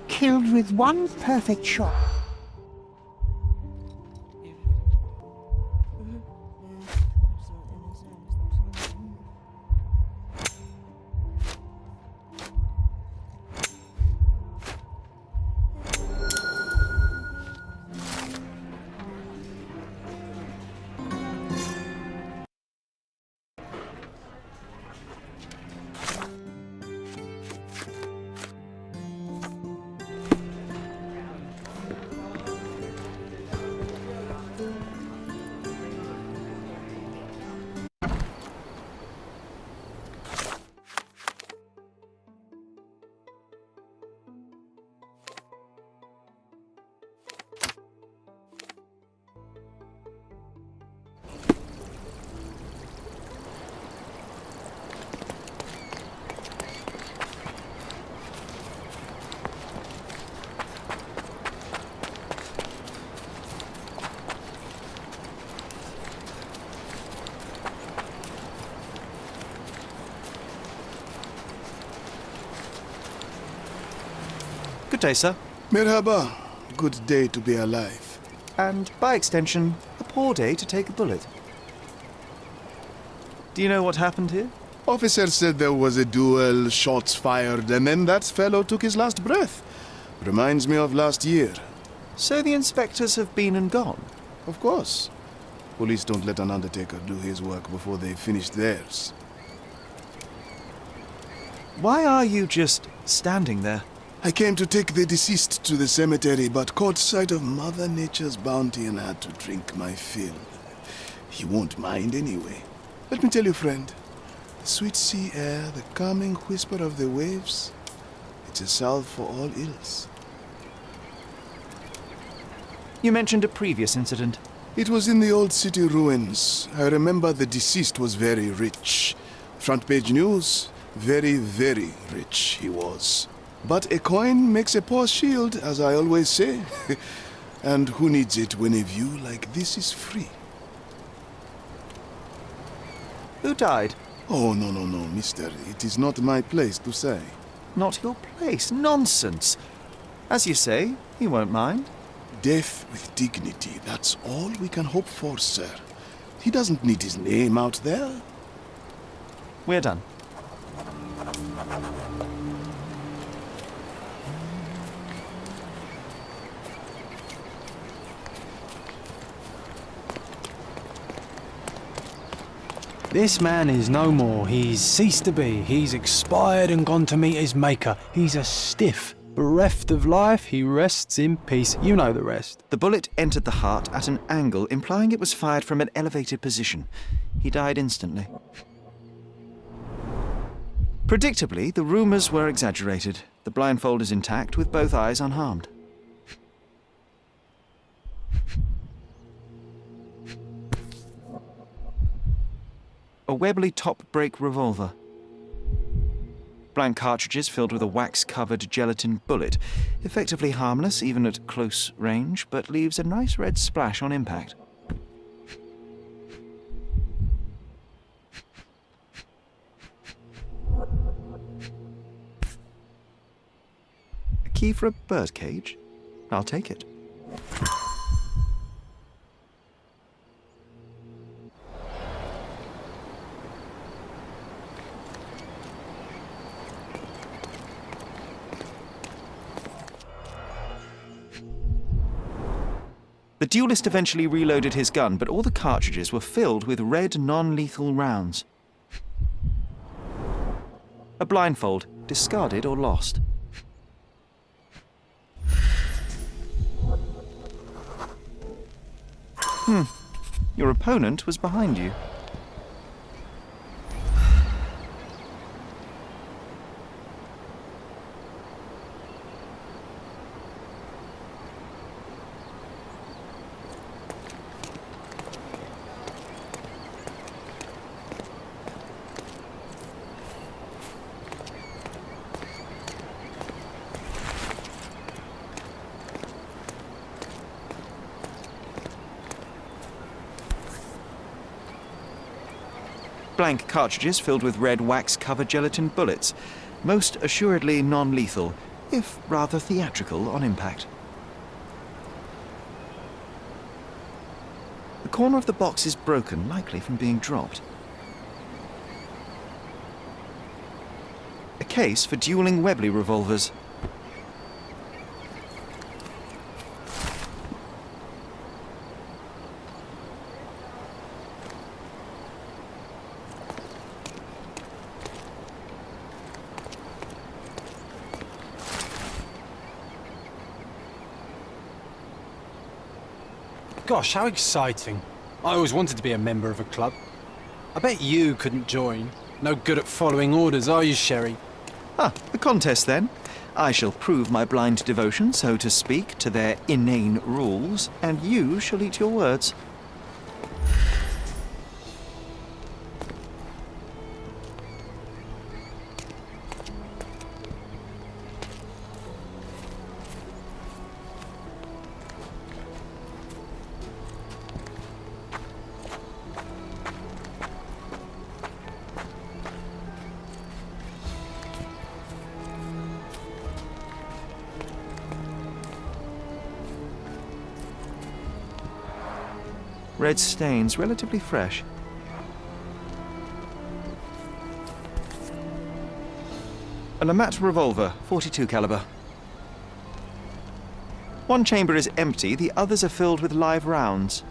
Killed with one perfect shot. Good day, sir. Merhaba. Good day to be alive. And, by extension, a poor day to take a bullet. Do you know what happened here? Officer said there was a duel, shots fired, and then that fellow took his last breath. Reminds me of last year. So the inspectors have been and gone? Of course. Police don't let an undertaker do his work before they've finished theirs. Why are you just standing there? I came to take the deceased to the cemetery, but caught sight of Mother Nature's bounty and had to drink my fill. He won't mind anyway. Let me tell you, friend, the sweet sea air, the calming whisper of the waves, it's a salve for all ills. You mentioned a previous incident. It was in the old city ruins. I remember the deceased was very rich. Front page news, very, very rich he was. But a coin makes a poor shield, as I always say. And who needs it when a view like this is free? Who died? Oh, no, mister. It is not my place to say. Not your place. Nonsense. As you say, he won't mind. Death with dignity, that's all we can hope for, sir. He doesn't need his name out there. We're done. This man is no more. He's ceased to be. He's expired and gone to meet his maker. He's a stiff. Bereft of life, he rests in peace. You know the rest. The bullet entered the heart at an angle, implying it was fired from an elevated position. He died instantly. Predictably, the rumours were exaggerated. The blindfold is intact, with both eyes unharmed. A Webley top-break revolver. Blank cartridges filled with a wax-covered gelatin bullet. Effectively harmless, even at close range, but leaves a nice red splash on impact. A key for a birdcage? I'll take it. The duelist eventually reloaded his gun, but all the cartridges were filled with red non-lethal rounds. A blindfold, discarded or lost. Your opponent was behind you. Blank cartridges filled with red wax-covered gelatin bullets. Most assuredly non-lethal, if rather theatrical on impact. The corner of the box is broken, likely from being dropped. A case for dueling Webley revolvers. Gosh, how exciting. I always wanted to be a member of a club. I bet you couldn't join. No good at following orders, are you, Sherry? Ah, the contest then. I shall prove my blind devotion, so to speak, to their inane rules, and you shall eat your words. Red stains, relatively fresh. A Lamat revolver, .42 caliber. One chamber is empty, the others are filled with live rounds.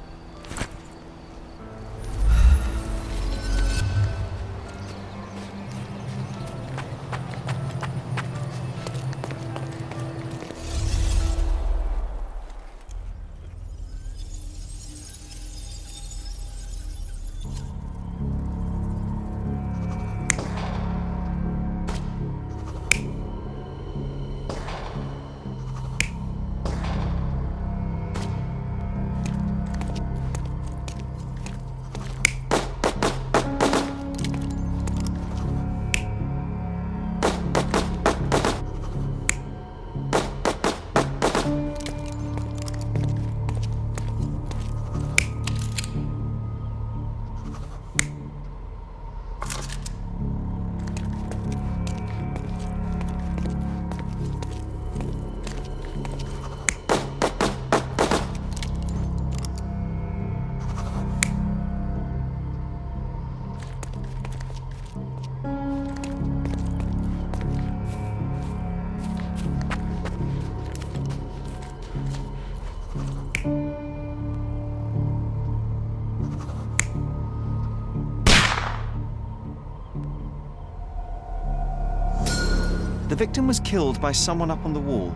The victim was killed by someone up on the wall.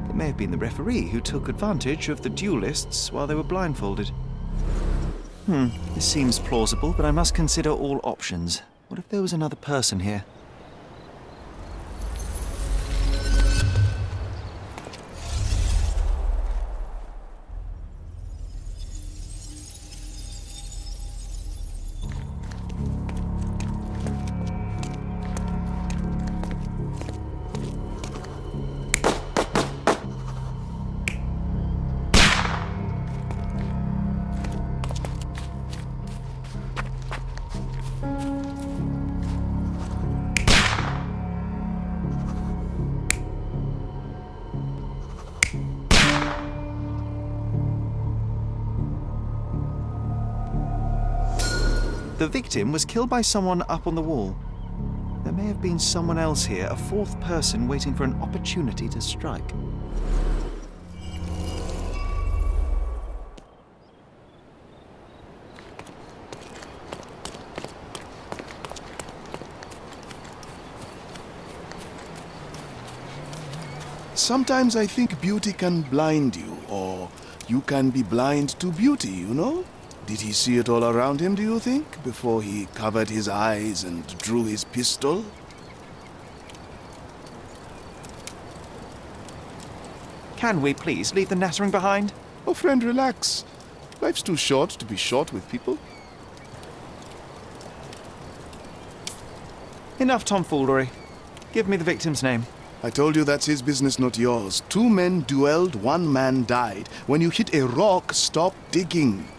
It may have been the referee who took advantage of the duelists while they were blindfolded. This seems plausible, but I must consider all options. What if there was another person here? The victim was killed by someone up on the wall. There may have been someone else here, a fourth person waiting for an opportunity to strike. Sometimes I think beauty can blind you, or you can be blind to beauty, you know? Did he see it all around him, do you think, before he covered his eyes and drew his pistol? Can we please leave the nattering behind? Oh, friend, relax. Life's too short to be short with people. Enough tomfoolery. Give me the victim's name. I told you that's his business, not yours. 2 men duelled, 1 man died. When you hit a rock, stop digging.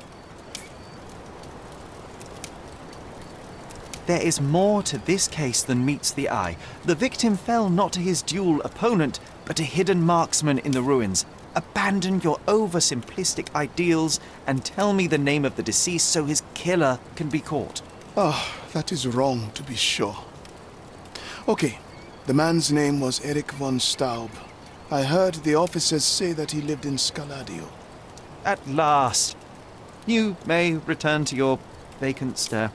There is more to this case than meets the eye. The victim fell not to his dual opponent, but a hidden marksman in the ruins. Abandon your oversimplistic ideals and tell me the name of the deceased so his killer can be caught. Ah, that is wrong, to be sure. Okay, the man's name was Eric von Staub. I heard the officers say that he lived in Scaladio. At last. You may return to your vacant stare.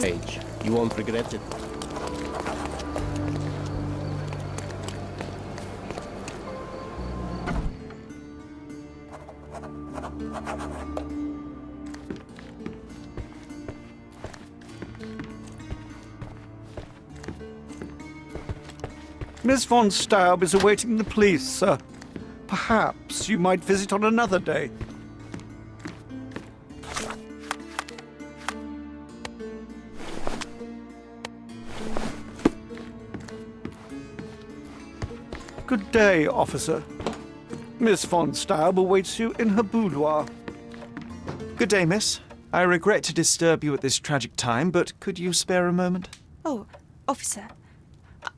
Age. You won't regret it. Miss von Staub is awaiting the police, sir. Perhaps you might visit on another day. Good day, officer. Miss von Staub awaits you in her boudoir. Good day, miss. I regret to disturb you at this tragic time, but could you spare a moment? Oh, officer,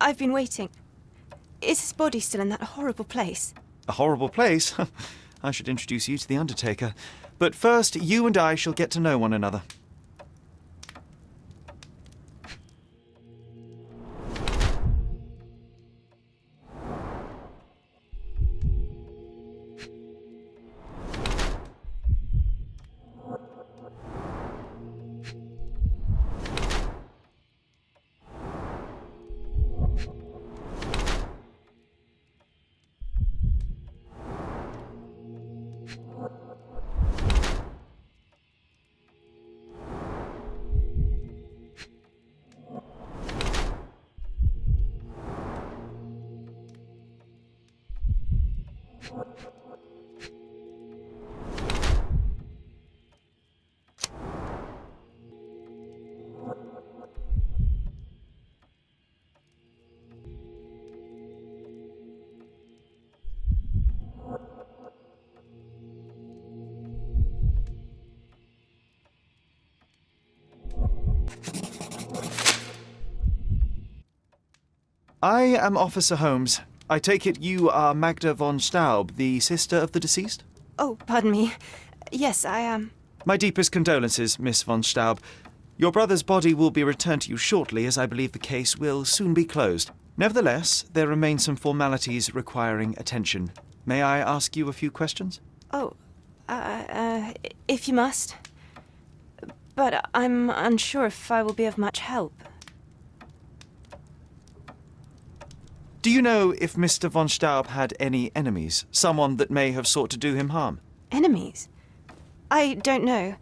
I've been waiting. Is his body still in that horrible place? A horrible place? I should introduce you to the Undertaker. But first, you and I shall get to know one another. I am Officer Holmes. I take it you are Magda von Staub, the sister of the deceased? Oh, pardon me. Yes, I am. My deepest condolences, Miss von Staub. Your brother's body will be returned to you shortly, as I believe the case will soon be closed. Nevertheless, there remain some formalities requiring attention. May I ask you a few questions? Oh, if you must. But I'm unsure if I will be of much help. Do you know if Mr. von Staub had any enemies? Someone that may have sought to do him harm? Enemies? I don't know.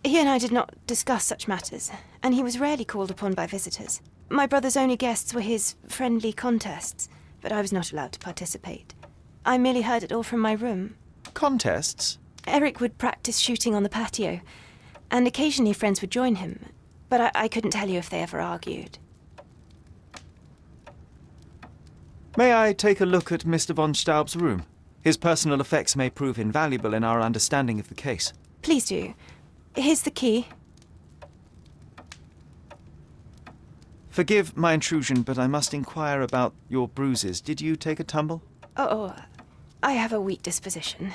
He and I did not discuss such matters, and he was rarely called upon by visitors. My brother's only guests were his friendly contests, but I was not allowed to participate. I merely heard it all from my room. Contests? Eric would practice shooting on the patio, and occasionally friends would join him, but I couldn't tell you if they ever argued. May I take a look at Mr. von Staub's room? His personal effects may prove invaluable in our understanding of the case. Please do. Here's the key. Forgive my intrusion, but I must inquire about your bruises. Did you take a tumble? Oh, I have a weak disposition.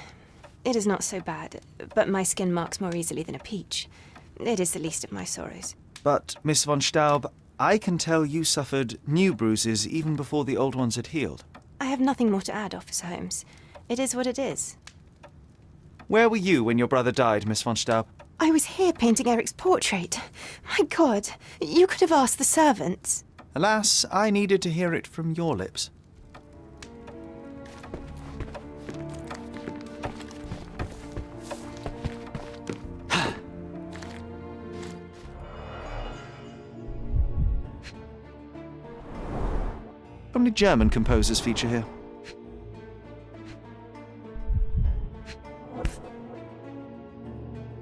It is not so bad, but my skin marks more easily than a peach. It is the least of my sorrows. But, Miss von Staub, I can tell you suffered new bruises even before the old ones had healed. I have nothing more to add, Officer Holmes. It is what it is. Where were you when your brother died, Miss von Staub? I was here painting Eric's portrait. My God, you could have asked the servants. Alas, I needed to hear it from your lips. Only German composers feature here.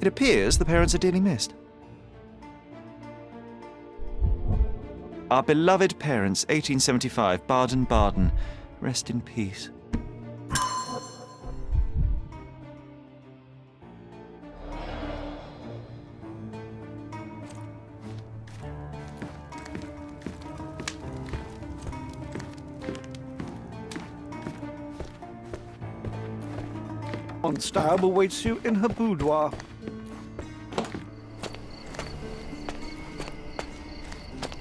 It appears the parents are dearly missed. Our beloved parents, 1875, Baden-Baden. Rest in peace. Von Staub awaits you in her boudoir.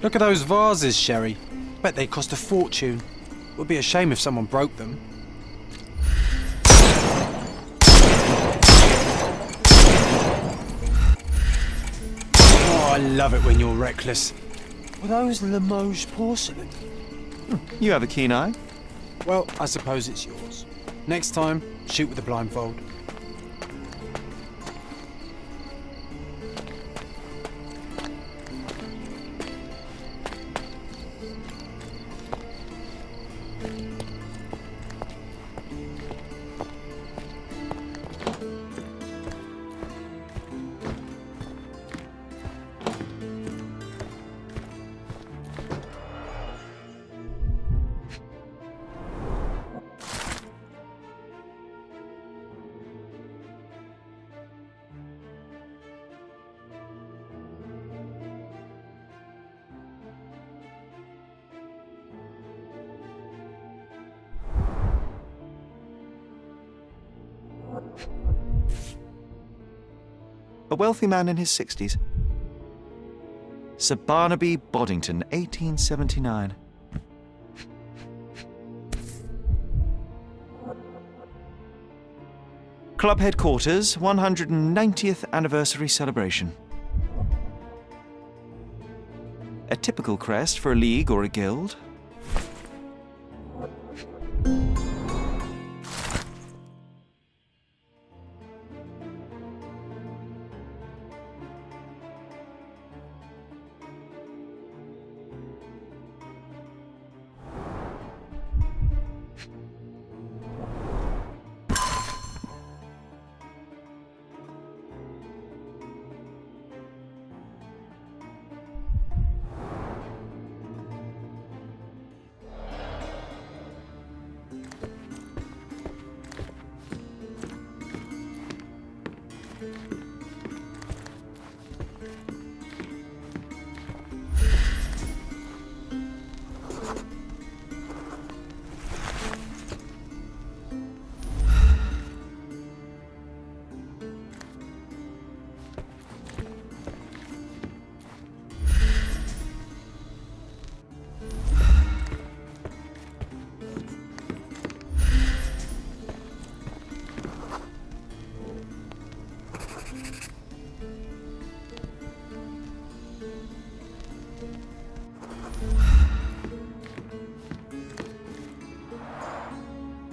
Look at those vases, Sherry. Bet they cost a fortune. Would be a shame if someone broke them. Oh, I love it when you're reckless. Were those Limoges porcelain? You have a keen eye. Well, I suppose it's yours. Next time, shoot with a blindfold. A wealthy man in his 60s. Sir Barnaby Boddington, 1879. Club headquarters, 190th anniversary celebration. A typical crest for a league or a guild.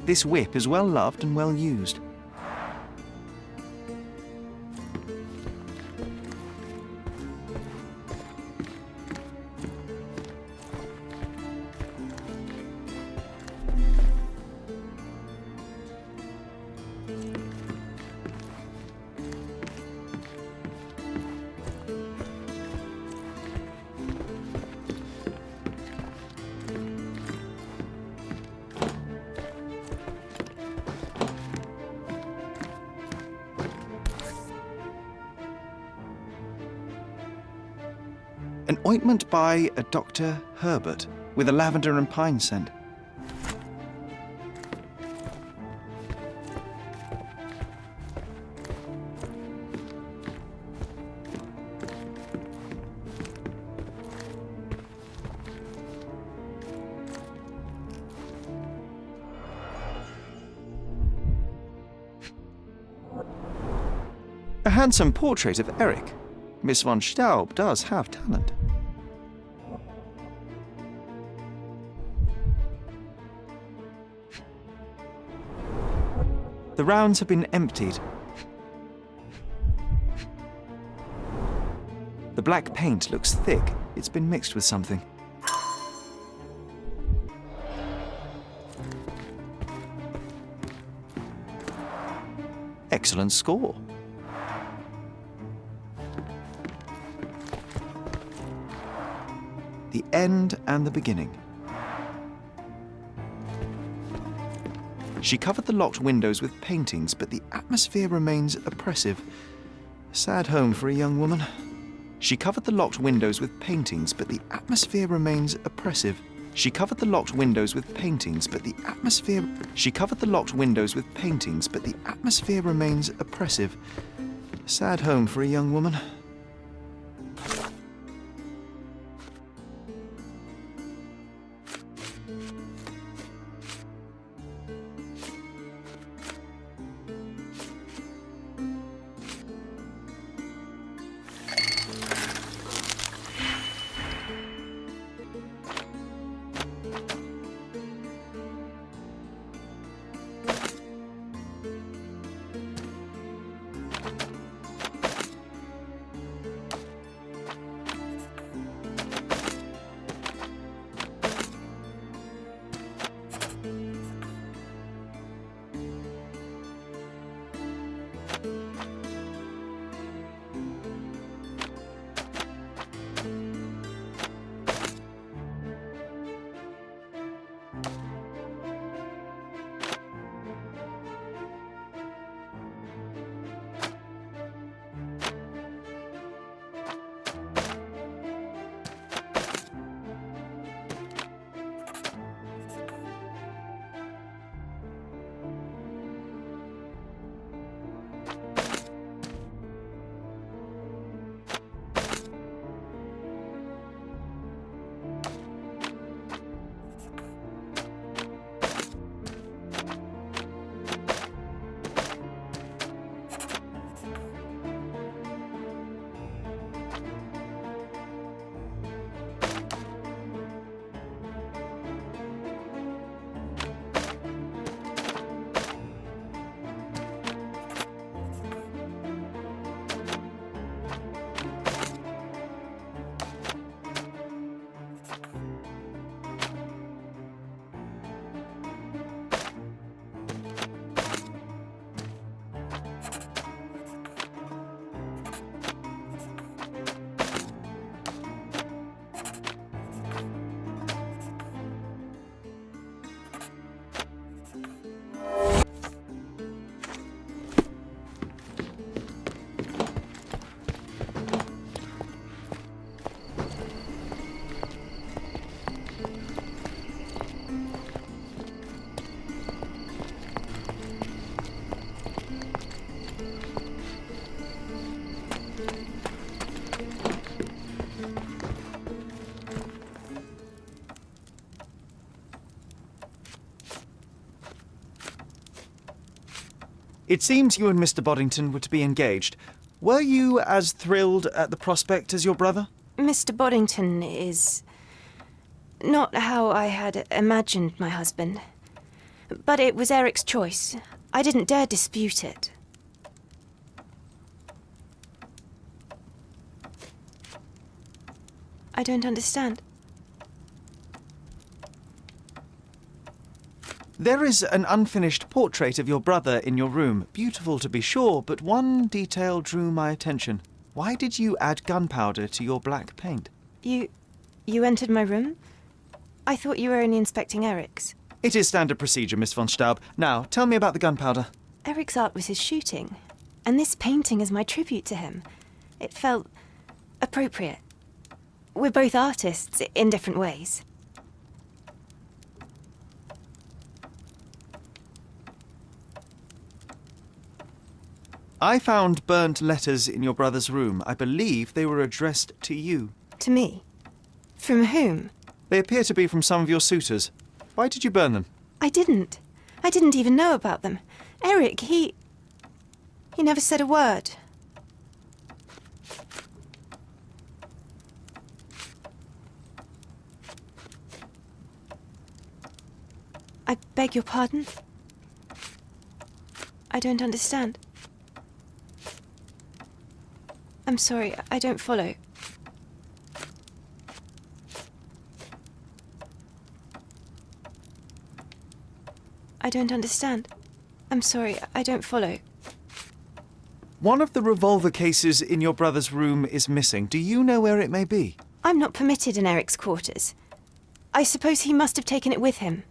This whip is well loved and well used. An ointment by a Dr. Herbert with a lavender and pine scent. A handsome portrait of Eric. Miss von Staub does have talent. The rounds have been emptied. The black paint looks thick. It's been mixed with something. Excellent score. The end and the beginning. She covered the locked windows with paintings, but the atmosphere remains oppressive. A sad home for a young woman. She covered the locked windows with paintings, but the atmosphere remains oppressive. She covered the locked windows with paintings, but the atmosphere... She covered the locked windows with paintings, but the atmosphere remains oppressive. A sad home for a young woman. It seems you and Mr. Boddington were to be engaged. Were you as thrilled at the prospect as your brother? Mr. Boddington is not how I had imagined my husband. But it was Eric's choice. I didn't dare dispute it. I don't understand. There is an unfinished portrait of your brother in your room. Beautiful to be sure, but one detail drew my attention. Why did you add gunpowder to your black paint? You entered my room? I thought you were only inspecting Eric's. It is standard procedure, Miss von Staub. Now, tell me about the gunpowder. Eric's art was his shooting, and this painting is my tribute to him. It felt appropriate. We're both artists in different ways. I found burnt letters in your brother's room. I believe they were addressed to you. To me? From whom? They appear to be from some of your suitors. Why did you burn them? I didn't. I didn't even know about them. Eric, he never said a word. I beg your pardon? I don't understand. I'm sorry, I don't follow. I don't understand. I'm sorry, I don't follow. One of the revolver cases in your brother's room is missing. Do you know where it may be? I'm not permitted in Eric's quarters. I suppose he must have taken it with him.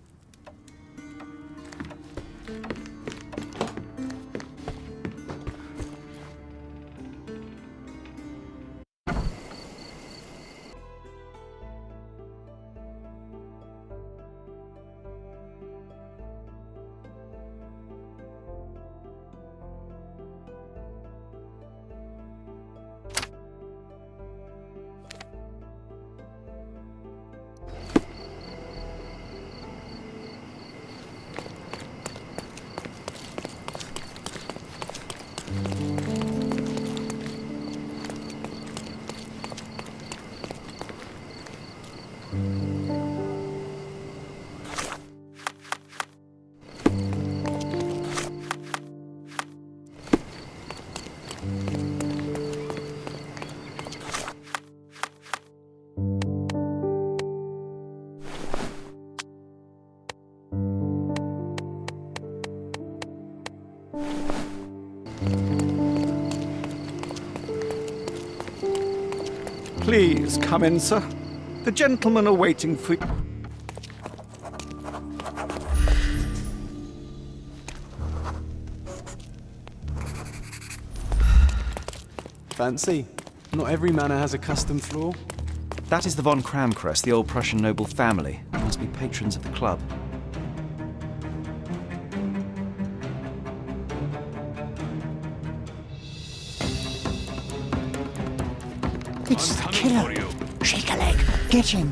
Please come in, sir. The gentlemen are waiting for you. Fancy? Not every manor has a custom floor. That is the von Kramkress, the old Prussian noble family. They must be patrons of the club. It's the killer. Shake a leg. Get him.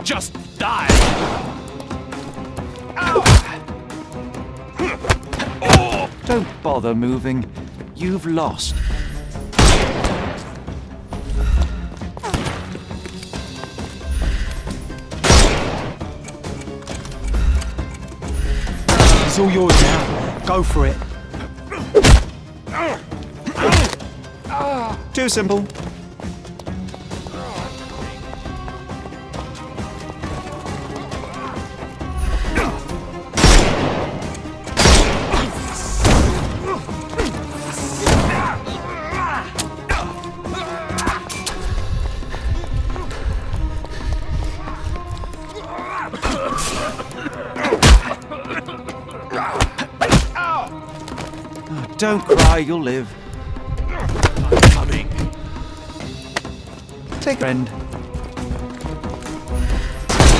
Just die! Don't bother moving. You've lost. It's all yours now. Go for it. Too simple. Don't cry, you'll live. Coming. Take a friend.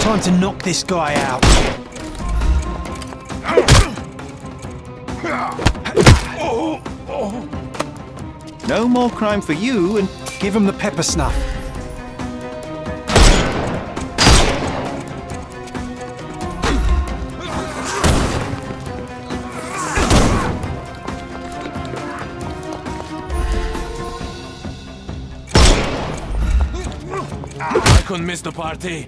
Time to knock this guy out. No more crime for you, and Give him the pepper snuff. I couldn't miss the party.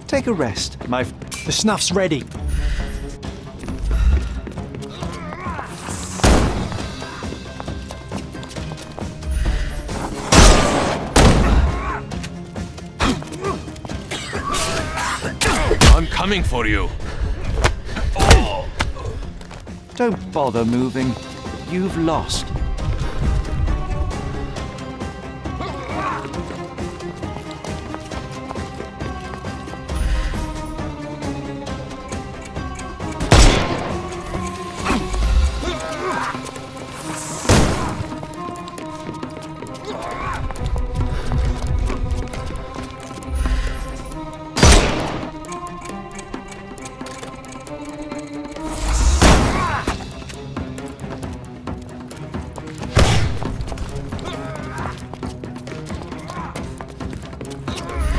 Take a rest, my... The snuff's ready. I'm coming for you. Don't bother moving. You've lost.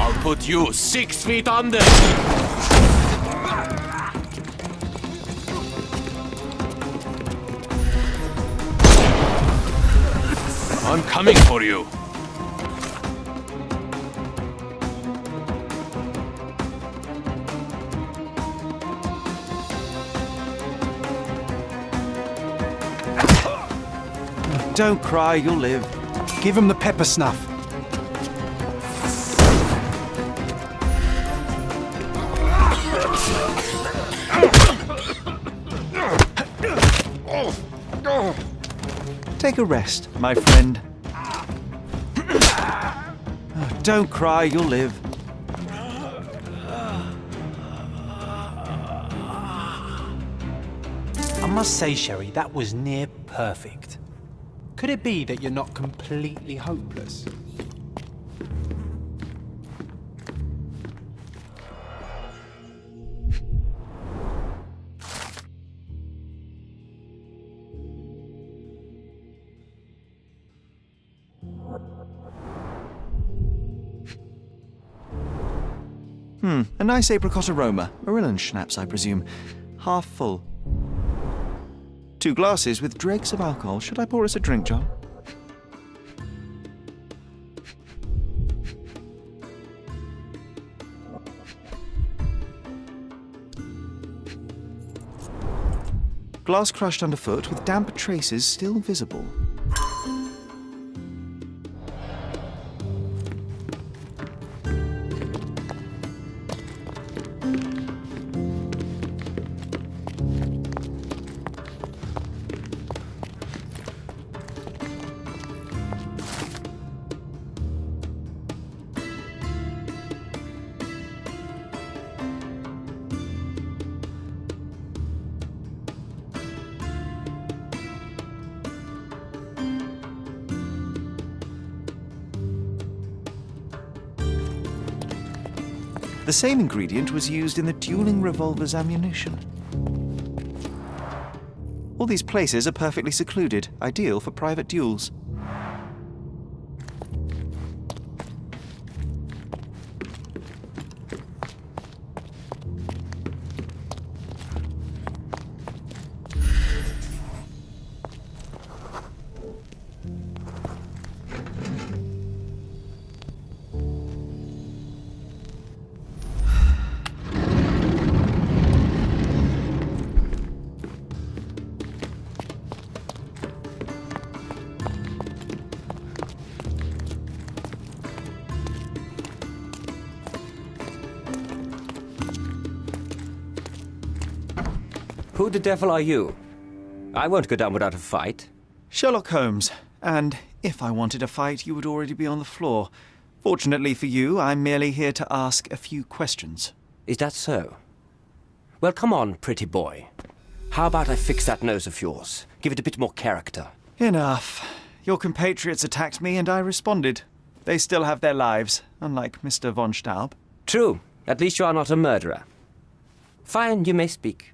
I'll put you 6 feet under. I'm coming for you. Don't cry, you'll live. Give him the pepper snuff. Take a rest, my friend. Don't cry, you'll live. I must say, Sherry, that was near perfect. Could it be that you're not completely hopeless? A nice apricot aroma. Marilyn schnapps, I presume. Half full. 2 glasses with dregs of alcohol. Should I pour us a drink, John? Glass crushed underfoot with damp traces still visible. The same ingredient was used in the dueling revolver's ammunition. All these places are perfectly secluded, ideal for private duels. Who the devil are you? I won't go down without a fight. Sherlock Holmes, and if I wanted a fight, you would already be on the floor. Fortunately for you, I'm merely here to ask a few questions. Is that so? Well, come on, pretty boy. How about I fix that nose of yours? Give it a bit more character. Enough. Your compatriots attacked me and I responded. They still have their lives, unlike Mr. von Staub. True. At least you are not a murderer. Fine, you may speak.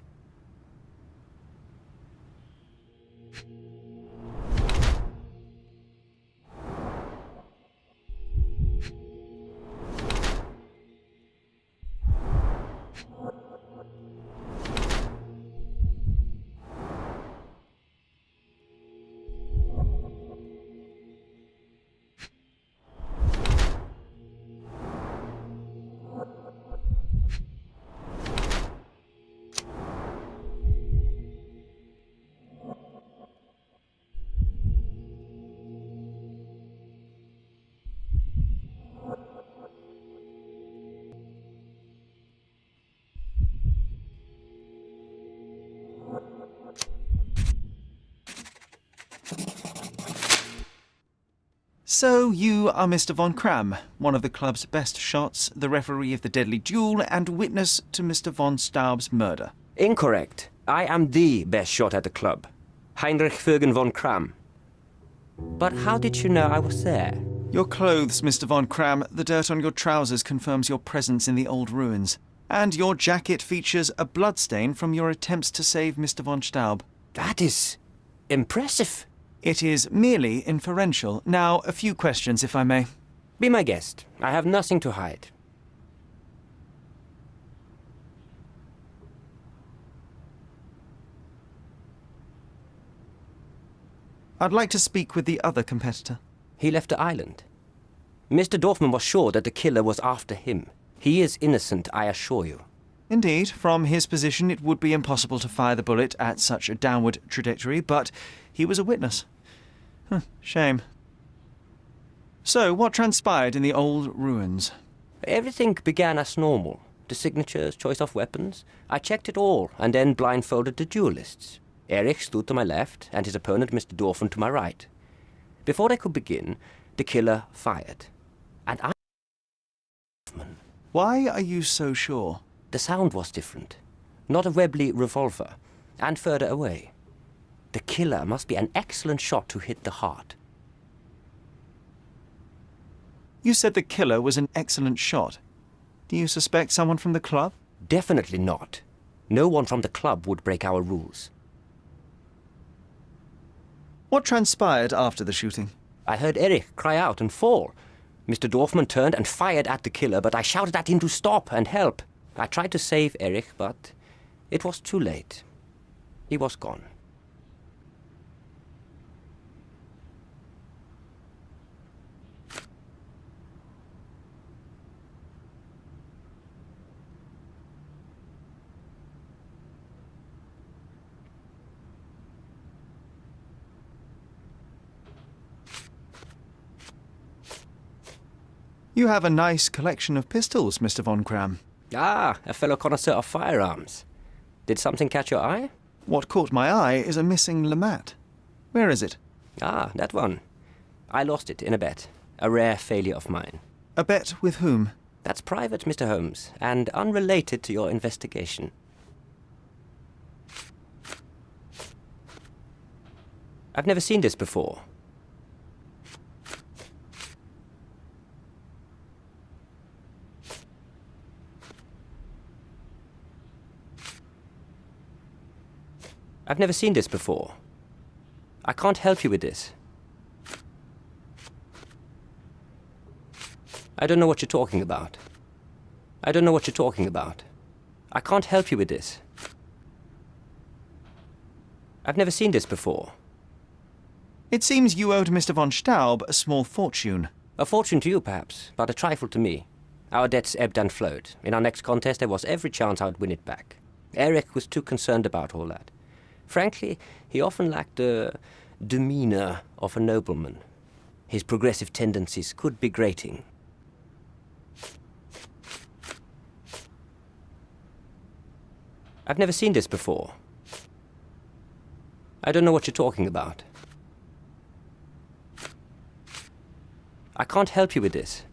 So you are Mr. Von Kram, one of the club's best shots, the referee of the deadly duel, and witness to Mr. von Staub's murder. Incorrect. I am the best shot at the club. Heinrich Vögen von Kram. But how did you know I was there? Your clothes, Mr. Von Kram, the dirt on your trousers confirms your presence in the old ruins. And your jacket features a bloodstain from your attempts to save Mr. von Staub. That is impressive. It is merely inferential. Now, a few questions, if I may. Be my guest. I have nothing to hide. I'd like to speak with the other competitor. He left the island. Mr. Dorfman was sure that the killer was after him. He is innocent, I assure you. Indeed, from his position it would be impossible to fire the bullet at such a downward trajectory, but he was a witness. Shame. So, what transpired in the old ruins? Everything began as normal. The signatures, choice of weapons. I checked it all, and then blindfolded the duelists. Erich stood to my left, and his opponent, Mr. Dorfman, to my right. Before they could begin, the killer fired. And I... Why are you so sure? The sound was different. Not a Webley revolver, and further away. The killer must be an excellent shot to hit the heart. You said the killer was an excellent shot. Do you suspect someone from the club? Definitely not. No one from the club would break our rules. What transpired after the shooting? I heard Erich cry out and fall. Mr. Dorfman turned and fired at the killer, but I shouted at him to stop and help. I tried to save Erich, but it was too late. He was gone. You have a nice collection of pistols, Mr. Von Kram. Ah, a fellow connoisseur of firearms. Did something catch your eye? What caught my eye is a missing Lamat. Where is it? Ah, that one. I lost it in a bet. A rare failure of mine. A bet with whom? That's private, Mr. Holmes, and unrelated to your investigation. I've never seen this before. I've never seen this before. I can't help you with this. I don't know what you're talking about. I don't know what you're talking about. I can't help you with this. I've never seen this before. It seems you owed Mr. von Staub a small fortune. A fortune to you, perhaps, but a trifle to me. Our debts ebbed and flowed. In our next contest, there was every chance I would win it back. Erich was too concerned about all that. Frankly, he often lacked the demeanor of a nobleman. His progressive tendencies could be grating. I've never seen this before. I don't know what you're talking about. I can't help you with this.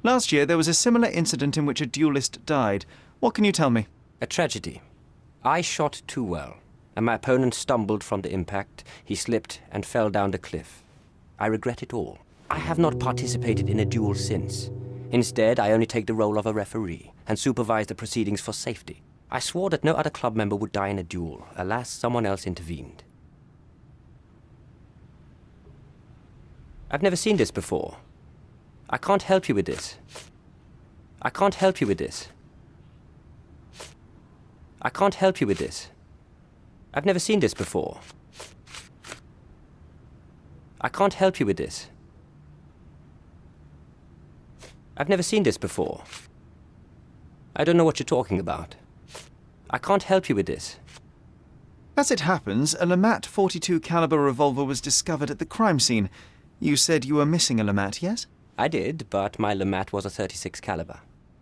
Last year there was a similar incident in which a duelist died. What can you tell me? A tragedy. I shot too well, and my opponent stumbled from the impact. He slipped and fell down the cliff. I regret it all. I have not participated in a duel since. Instead, I only take the role of a referee and supervise the proceedings for safety. I swore that no other club member would die in a duel. Alas, someone else intervened. I've never seen this before. I can't help you with this. I can't help you with this. I can't help you with this. I've never seen this before. I can't help you with this. I've never seen this before. I don't know what you're talking about. I can't help you with this. As it happens, a Lamat .42 caliber revolver was discovered at the crime scene. You said you were missing a Lamat, yes? I did, but my Lamat was a .36 caliber.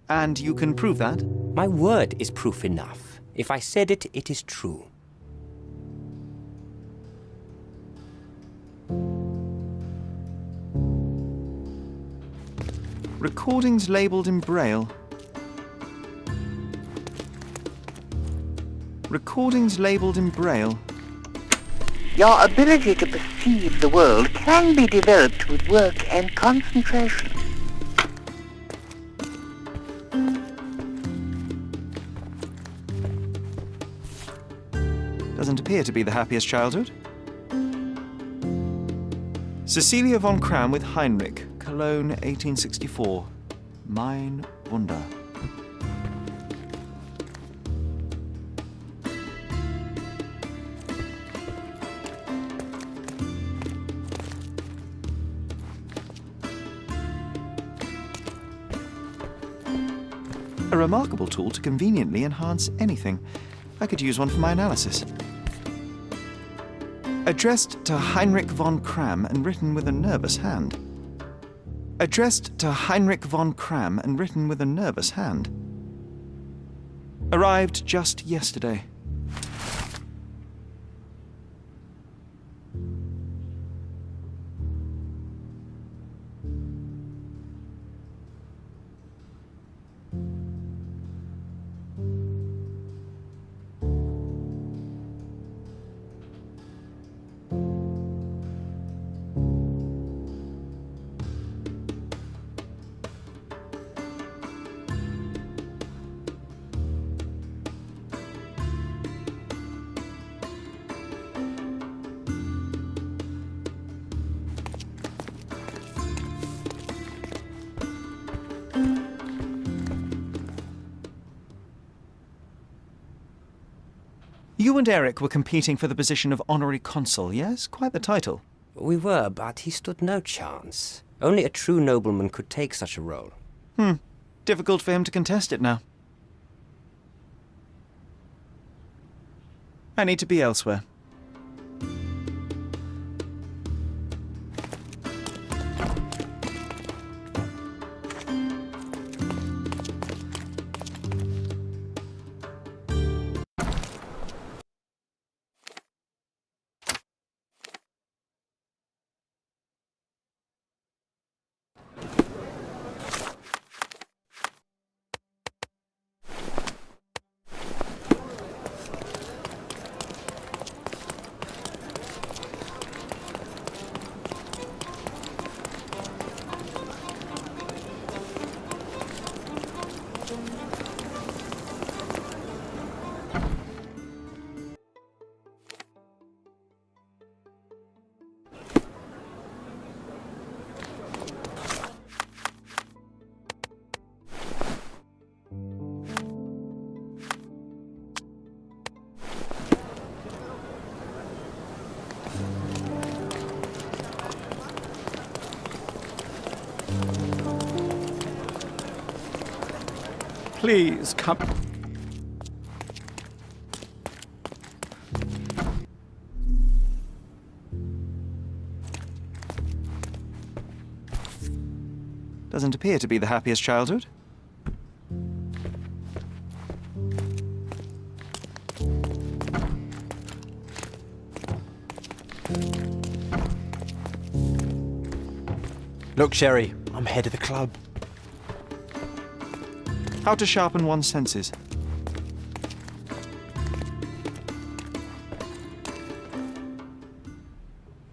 And you can prove that? My word is proof enough. If I said it, it is true. Recordings labelled in Braille. Recordings labelled in Braille. Your ability to perceive the world can be developed with work and concentration. Doesn't appear to be the happiest childhood. Cecilia von Kram with Heinrich, Cologne, 1864. Mein Wunder. A remarkable tool to conveniently enhance anything. I could use one for my analysis. Addressed to Heinrich von Kram and written with a nervous hand. Addressed to Heinrich von Kram and written with a nervous hand. Arrived just yesterday. You and Eric were competing for the position of honorary consul, yes? Quite the title. We were, but he stood no chance. Only a true nobleman could take such a role. Difficult for him to contest it now. I need to be elsewhere. Please come. Doesn't appear to be the happiest childhood. Look, Sherry, I'm head of the club. How to sharpen one's senses.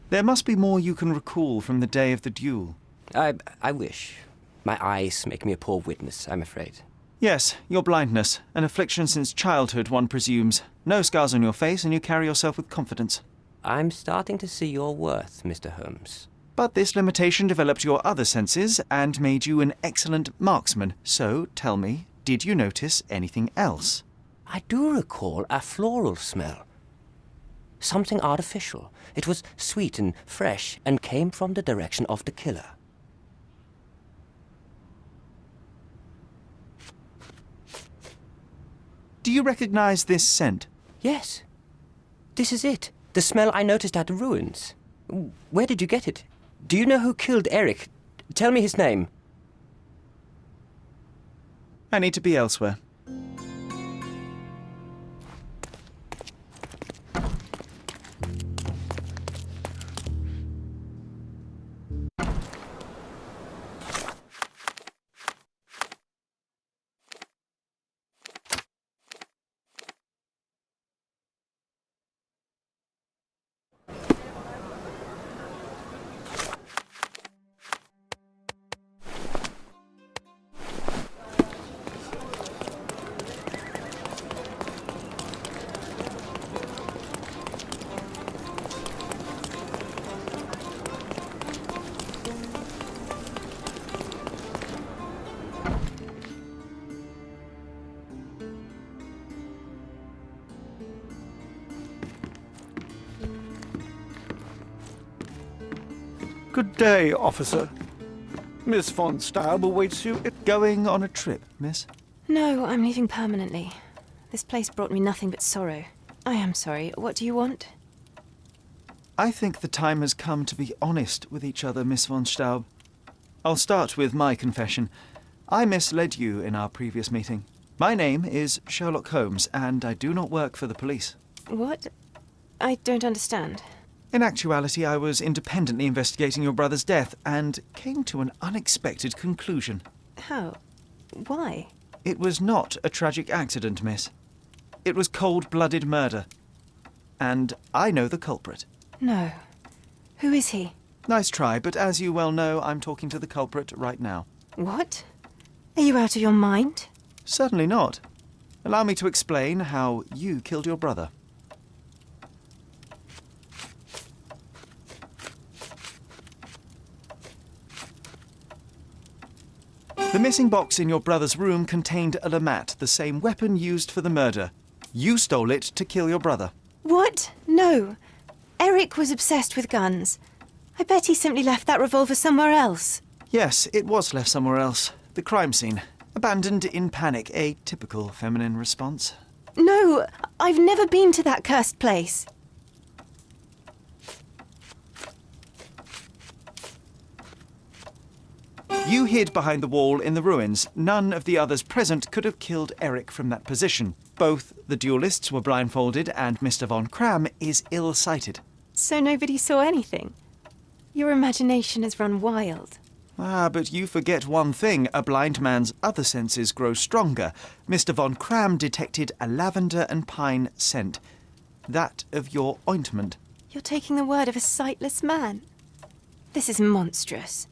There must be more you can recall from the day of the duel. I wish. My eyes make me a poor witness, I'm afraid. Yes, your blindness, an affliction since childhood, one presumes. No scars on your face, and you carry yourself with confidence. I'm starting to see your worth, Mr. Holmes. But this limitation developed your other senses and made you an excellent marksman. So, tell me, did you notice anything else? I do recall a floral smell. Something artificial. It was sweet and fresh and came from the direction of the killer. Do you recognize this scent? Yes. This is it. The smell I noticed at the ruins. Where did you get it? Do you know who killed Eric? Tell me his name. I need to be elsewhere. Good day, officer. Miss von Staub awaits you at... Going on a trip, miss? No, I'm leaving permanently. This place brought me nothing but sorrow. I am sorry. What do you want? I think the time has come to be honest with each other, Miss von Staub. I'll start with my confession. I misled you in our previous meeting. My name is Sherlock Holmes, and I do not work for the police. What? I don't understand. In actuality, I was independently investigating your brother's death and came to an unexpected conclusion. How? Why? It was not a tragic accident, miss. It was cold-blooded murder. And I know the culprit. No. Who is he? Nice try, but as you well know, I'm talking to the culprit right now. What? Are you out of your mind? Certainly not. Allow me to explain how you killed your brother. The missing box in your brother's room contained a lamat, the same weapon used for the murder. You stole it to kill your brother. What? No. Eric was obsessed with guns. I bet he simply left that revolver somewhere else. Yes, it was left somewhere else. The crime scene. Abandoned in panic, a typical feminine response. No, I've never been to that cursed place. You hid behind the wall in the ruins. None of the others present could have killed Eric from that position. Both the duelists were blindfolded, and Mr. von Cram is ill-sighted. So nobody saw anything? Your imagination has run wild. Ah, but you forget one thing. A blind man's other senses grow stronger. Mr. von Cram detected a lavender and pine scent. That of your ointment. You're taking the word of a sightless man. This is monstrous.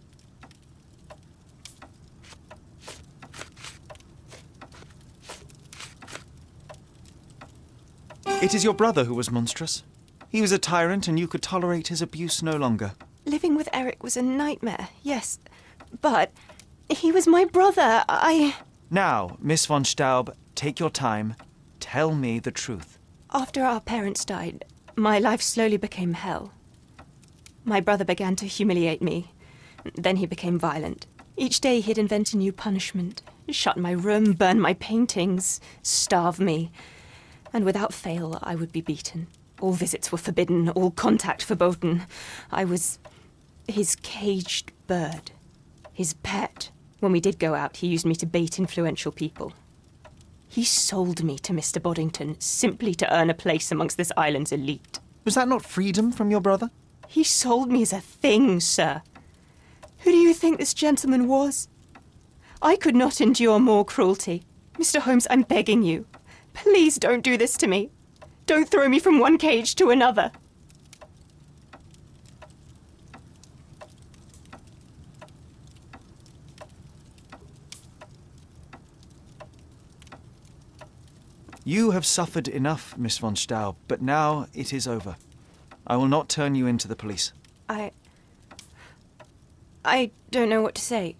It is your brother who was monstrous. He was a tyrant, and you could tolerate his abuse no longer. Living with Eric was a nightmare, yes. But he was my brother. Now, Miss von Staub, take your time. Tell me the truth. After our parents died, my life slowly became hell. My brother began to humiliate me. Then he became violent. Each day he'd invent a new punishment. Shut my room, burn my paintings, starve me. And without fail, I would be beaten. All visits were forbidden, all contact verboten. I was his caged bird, his pet. When we did go out, he used me to bait influential people. He sold me to Mr. Boddington simply to earn a place amongst this island's elite. Was that not freedom from your brother? He sold me as a thing, sir. Who do you think this gentleman was? I could not endure more cruelty. Mr. Holmes, I'm begging you. Please don't do this to me. Don't throw me from one cage to another. You have suffered enough, Miss von Staub, but now it is over. I will not turn you into the police. I don't know what to say.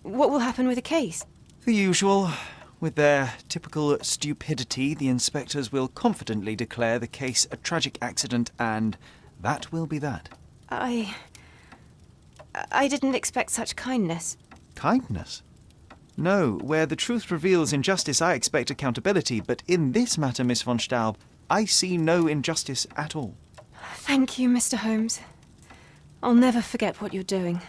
What will happen with the case? The usual. With their typical stupidity, the inspectors will confidently declare the case a tragic accident, and that will be that. I didn't expect such kindness. Kindness? No, where the truth reveals injustice, I expect accountability, but in this matter, Miss von Staub, I see no injustice at all. Thank you, Mr. Holmes. I'll never forget what you're doing.